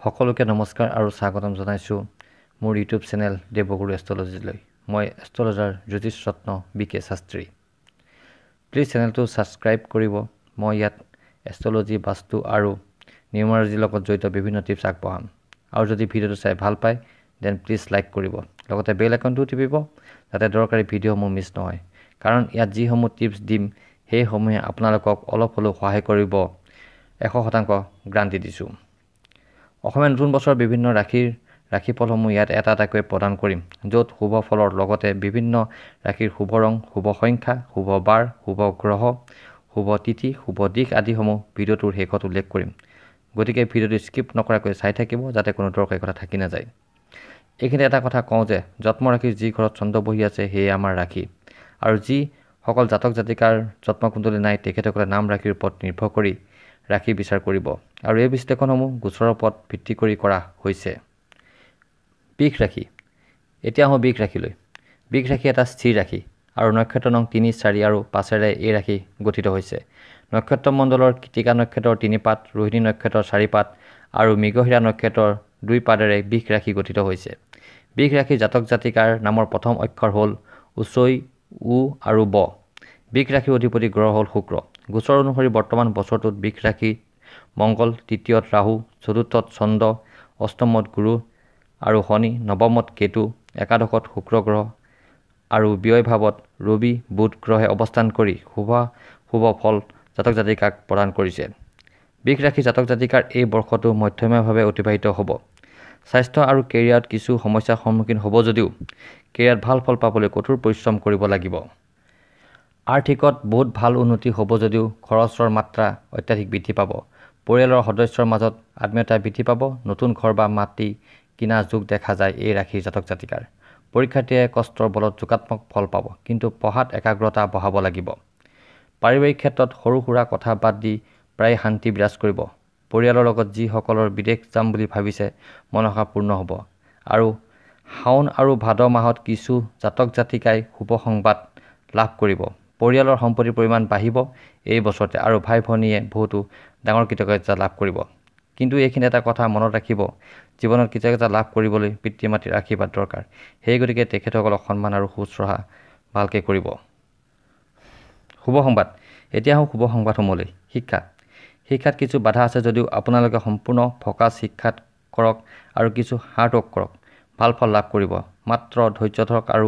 সকলোকে নমস্কাৰ আৰু স্বাগতম জনাইছোঁ মোৰ ইউটিউব চেনেল দেৱগুৰু এষ্ট্ৰলজিলৈ। মই এষ্ট্ৰলজাৰ জ্যোতিষ ৰত্ন বিকে শাস্ত্ৰী। প্লিজ চেনেলটো ছাবস্ক্ৰাইব কৰিব। মই ইয়াত এষ্ট্ৰলজি, বাস্তু আৰু নিউমাৰলজিৰ লগত জড়িত বিভিন্ন টিপছ আগবঢ়াম। আৰু যদি ভিডিঅ'টো চাই ভাল পায় দেন প্লিজ লাইক কৰিব, লগতে বেল আইকনটো টিপিব যাতে দৰকাৰী ভিডিঅ'সমূহ মিছ নহয়। কাৰণ ইয়াত যিসমূহ টিপছ দিম সেইসমূহে আপোনালোকক অলপ হ'লেও সহায় কৰিব, 100% গ্ৰান্টি দিছোঁ। অসমীয়া নতুন বছৰৰ বিভিন্ন ৰাশিফলসমূহ ইয়াত এটা এটাকৈ প্ৰদান কৰিম, য'ত শুভ ফলৰ লগতে বিভিন্ন ৰাশিৰ শুভ ৰং, শুভ সংখ্যা, শুভ বাৰ, শুভ গ্ৰহ, শুভ তিথি, শুভ দিশ আদিসমূহ ভিডিঅ'টোৰ শেষত উল্লেখ কৰিম। গতিকে ভিডিঅ'টো স্কিপ নকৰাকৈ চাই থাকিব যাতে কোনো দৰকাৰী কথা থাকি নাযায়। এইখিনিতে এটা কথা কওঁ যে জন্ম ৰাশিৰ যি ঘৰত চন্দ্ৰ বহি আছে সেয়ে আমাৰ ৰাশি, আৰু যিসকল জাতক জাতিকাৰ জন্মকুণ্ডলী নাই তেখেতসকলে নাম ৰাশিৰ ওপৰত নিৰ্ভৰ কৰি ৰাশি বিচাৰ কৰিব, আৰু এই বিশ্লেষণসমূহ গোচৰৰ ওপৰত ভিত্তি কৰি কৰা হৈছে। বৃষ ৰাশি। এতিয়া আহোঁ বৃষ ৰাশিলৈ। বৃষ ৰাশি এটা স্থিৰ ৰাশি আৰু নক্ষত্ৰ নং 3, 4 আৰু 5 এই ৰাশি গঠিত হৈছে। নক্ষত্ৰ মণ্ডলৰ কৃতিকা নক্ষত্ৰৰ 3 পাত, ৰোহিণী নক্ষত্ৰৰ 4 পাত আৰু মৃগশিৰা নক্ষত্ৰৰ 2 পাতেৰে বৃষ ৰাশি গঠিত হৈছে। বৃষ ৰাশিৰ জাতক জাতিকাৰ নামৰ প্ৰথম অক্ষৰ হ'ল উচৈ, উ আৰু ব। বৃষ ৰাশিৰ অধিপতি গ্ৰহ হ'ল শুক্ৰ। গোচৰ অনুসৰি বৰ্তমান বছৰটোত বৃষ ৰাশিত মংগল, তৃতীয়ত ৰাহু, চতুৰ্থত চন্দ্ৰ, অষ্টমত গুৰু আৰু শনি, নৱমত কেতু, একাদশত শুক্ৰ গ্ৰহ আৰু ব্যয় ভাৱত ৰবি, বুধ গ্ৰহে অৱস্থান কৰি শুভ ফল জাতক জাতিকাক প্ৰদান কৰিছে। বৃষ ৰাশি জাতক জাতিকাৰ এই বৰ্ষটো মধ্যমীয়াভাৱে অতিবাহিত হ'ব। স্বাস্থ্য আৰু কেৰিয়াৰত কিছু সমস্যাৰ সন্মুখীন হ'ব যদিও কেৰিয়াৰত ভাল ফল পাবলৈ কঠোৰ পৰিশ্ৰম কৰিব লাগিব। আৰ্থিকত বহুত ভাল উন্নতি হ'ব যদিও খৰচৰ মাত্ৰা অত্যাধিক বৃদ্ধি পাব। পৰিয়ালৰ সদস্যৰ মাজত আত্মীয়তা বৃদ্ধি পাব। নতুন ঘৰ বা মাটি কিনা যোগ দেখা যায় এই ৰাশিৰ জাতক জাতিকাৰ। পৰীক্ষাৰ্থীয়ে কষ্টৰ বলত যোগাত্মক ফল পাব, কিন্তু পঢ়াত একাগ্ৰতা বঢ়াব লাগিব। পাৰিবাৰিক ক্ষেত্ৰত সৰু সুৰা কথা বাদ দি প্ৰায় শান্তি বিৰাজ কৰিব। পৰিয়ালৰ লগত যিসকলৰ বিদেশ যাম বুলি ভাবিছে মনোকামনা পূৰ্ণ হ'ব। আৰু শাওণ আৰু ভাদ মাহত কিছু জাতক জাতিকাই শুভ সংবাদ লাভ কৰিব। পৰিয়ালৰ সম্পত্তিৰ পৰিমাণ বাঢ়িব এই বছৰতে, আৰু ভাই ভনীয়ে বহুতো ডাঙৰ কৃতজ্ঞতা লাভ কৰিব। কিন্তু এইখিনি এটা কথা মনত ৰাখিব, জীৱনত কৃতজ্ঞতা লাভ কৰিবলৈ পিতৃ মাতৃৰ আশীৰ্বাদ দৰকাৰ। সেই গতিকে তেখেতসকলক সন্মান আৰু শুশ্ৰূষা ভালকৈ কৰিব। শুভ সংবাদ। এতিয়া আহোঁ শুভ সংবাদসমূহলৈ। শিক্ষাত কিছু বাধা আছে যদিও আপোনালোকে সম্পূৰ্ণ ফ'কাছ শিক্ষাত কৰক আৰু কিছু হাৰ্ডৱৰ্ক কৰক। ভাল ফল লাভ কৰিব, মাত্ৰ ধৈৰ্য ধৰক আৰু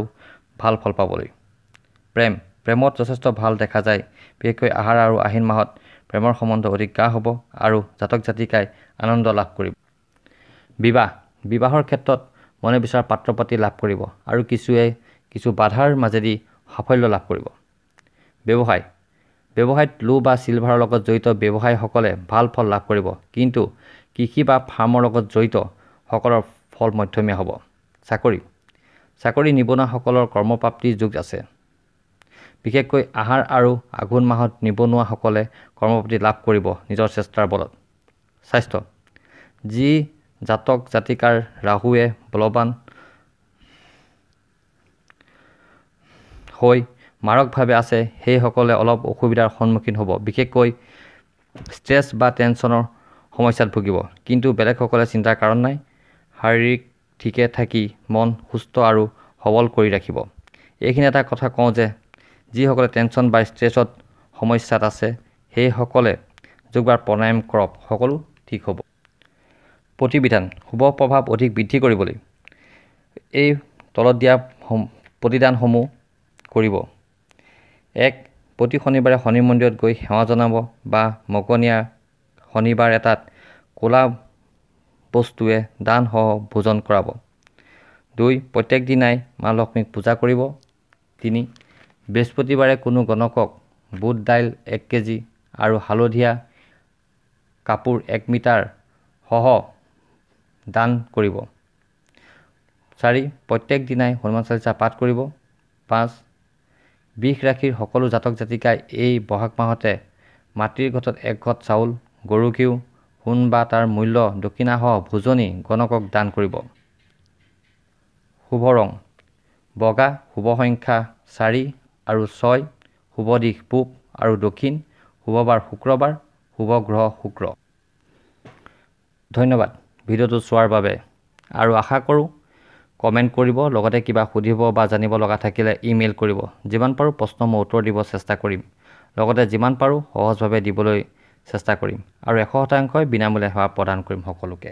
ভাল ফল পাবলৈ। প্ৰেমত যথেষ্ট ভাল দেখা যায়। বিশেষকৈ আহাৰ আৰু আহিন মাহত প্ৰেমৰ সম্বন্ধ অধিক গাঢ় হ'ব আৰু জাতক জাতিকাই আনন্দ লাভ কৰিব। বিবাহৰ ক্ষেত্ৰত মনে বিচৰা পাত্ৰ পাতি লাভ কৰিব আৰু কিছু বাধাৰ মাজেদি সাফল্য লাভ কৰিব। ব্যৱসায়ত লো বা চিলভাৰৰ লগত জড়িত ব্যৱসায়ীসকলে ভাল ফল লাভ কৰিব, কিন্তু কৃষি বা ফাৰ্মৰ লগত জড়িত সকলৰ ফল মধ্যমীয়া হ'ব। চাকৰি নিবনুৱাসকলৰ কৰ্মপ্ৰাপ্তিৰ যোগ আছে। বিশেষকৈ আহাৰ আৰু আঘোণ মাহত নিবনুৱাসকলে কৰ্মপ্ৰাপ্তি লাভ কৰিব নিজৰ চেষ্টাৰ বলত। স্বাস্থ্য। যি জাতক জাতিকাৰ ৰাহুৱে বলৱান হৈ মাৰকভাৱে আছে সেইসকলে অলপ অসুবিধাৰ সন্মুখীন হ'ব। বিশেষকৈ ষ্ট্ৰেছ বা টেনশ্যনৰ সমস্যাত ভুগিব, কিন্তু বেলেগসকলে চিন্তাৰ কাৰণ নাই। শাৰীৰিক ঠিকে থাকি মন সুস্থ আৰু সবল কৰি ৰাখিব। এইখিনি এটা কথা কওঁ যে যিসকলে টেনশ্যন বা ষ্ট্ৰেছত সমস্যাত আছে সেইসকলে যোগ বা প্ৰাণায়াম কৰক, সকলো ঠিক হ'ব। প্ৰতিবিধান। শুভ প্ৰভাৱ অধিক বৃদ্ধি কৰিবলৈ এই তলত দিয়া প্ৰতিদানসমূহ কৰিব। 1. প্ৰতি শনিবাৰে শনি মন্দিৰত গৈ সেৱা জনাব বা মগনীয়া শনিবাৰ এটাত ক'লা বস্তুৱে দানসহ ভোজন কৰাব। 2. প্ৰত্যেক দিনাই মা লক্ষ্মীক পূজা কৰিব। 3. বৃহস্পতিবাৰে কোনো গণকক বুট দাইল 1 কেজি আৰু হালধীয়া কাপোৰ 1 মিটাৰ সহ দান কৰিব। 4. প্ৰত্যেক দিনাই হনুমান চালিচা পাঠ কৰিব। 5. বৃষ ৰাশিৰ সকলো জাতক জাতিকাই এই বহাগ মাহতে মাতৃৰ ঘটত 1 ঘট চাউল, গৰু ঘিউ, সোণ বা তাৰ মূল্য দক্ষিণাসহ ভোজনী গণকক দান কৰিব। শুভ ৰং বগা, শুভ সংখ্যা 4 আৰু 6, শুভ দিশ পূব আৰু দক্ষিণ, শুভ বাৰ শুক্ৰবাৰ, শুভ গ্ৰহ শুক্ৰ। ধন্যবাদ। ভিডিঅ'টো চোৱাৰ বাবে আৰু আশা কৰোঁ কমেণ্ট কৰিব, লগতে কিবা সুধিব বা জানিব লগা থাকিলে ইমেইল কৰিব। যিমান পাৰোঁ প্ৰশ্ন মই উত্তৰ দিব চেষ্টা কৰিম, লগতে যিমান পাৰোঁ সহজভাৱে দিবলৈ চেষ্টা কৰিম আৰু 100% বিনামূলীয়া সেৱা প্ৰদান কৰিম সকলোকে।